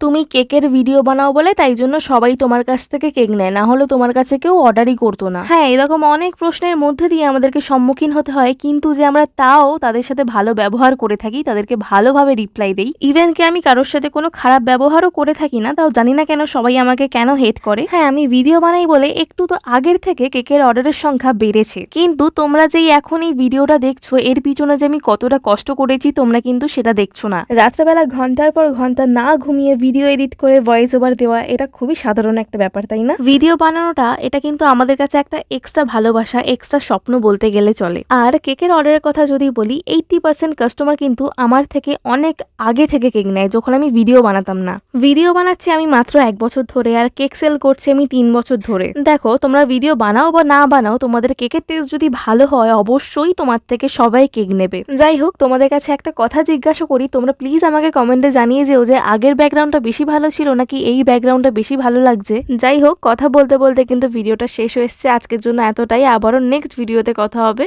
তুমি কেকের ভিডিও বানাও বলে তাই জন্য সবাই তোমার কাছ থেকে কেক নেয়, না হলে তোমার কাছে কেউ অর্ডারই করতো না। হ্যাঁ, এরকম অনেক প্রশ্নের মধ্যে দিয়ে আমাদেরকে সম্মুখীন হতে হয়, কিন্তু যে আমরা তাও তাদের সাথে ভালো ব্যবহার করে থাকি, তাদেরকে ভালোভাবে রিপ্লাই দেই। ইভেন কি আমি কারোর সাথে কোনো খারাপ ব্যবহারও করে থাকি না, তাও জানি না কেন সবাই আমাকে কেন হেট করে। হ্যাঁ, আমি ভিডিও বানাই বলে একটু তো আগের থেকে কেকের অর্ডারের সংখ্যা বেড়েছে, কিন্তু তোমরা যেই এখন এই ভিডিওটা দেখছো এর পিছনে যে আমি কতটা কষ্ট করেছি তোমরা কিন্তু সেটা দেখছো না। রাত্রেবেলা ঘন্টার পর ঘন্টা না ঘুমিয়ে ভিডিও এডিট করে ভয়েস ওভার দেওয়া, এটা খুবই সাধারণ একটা ব্যাপার, তাই না? ভিডিও বানানোটা এটা কিন্তু আমাদের কাছে একটা এক্সট্রা ভালোবাসা, এক্সট্রা স্বপ্ন বলতে গেলে চলে। আর কেকের অর্ডারের কথা যদি বলি, 80% কাস্টমার কিন্তু আমার থেকে অনেক আগে থেকে কেক নেয়, যখন আমি ভিডিও বানাতাম না। ভিডিও বানাচ্ছি আমি মাত্র 1 বছর ধরে, আর কেক সেল করছি আমি 3 বছর ধরে। দেখো, তোমরা ভিডিও বানাও বা না বানাও, তোমাদের কেকের টেস্ট যদি ভালো হয় অবশ্যই তোমার থেকে সবাই কেক নেবে। যাই হোক, তোমাদের কাছে একটা কথা জিজ্ঞাসা করি, তোমরা প্লিজ আমাকে কমেন্টে জানিয়ে যেও যে আগের ব্যাকগ্রাউন্ডটা বেশি ভালো ছিল নাকি এই ব্যাকগ্রাউন্ডটা বেশি ভালো লাগছে। যাই হোক, কথা বলতে বলতে কিন্তু ভিডিওটা শেষ হয়ে এসেছে। আজকের জন্য এতটাই, আবারও নেক্সট ভিডিওতে কথা হবে।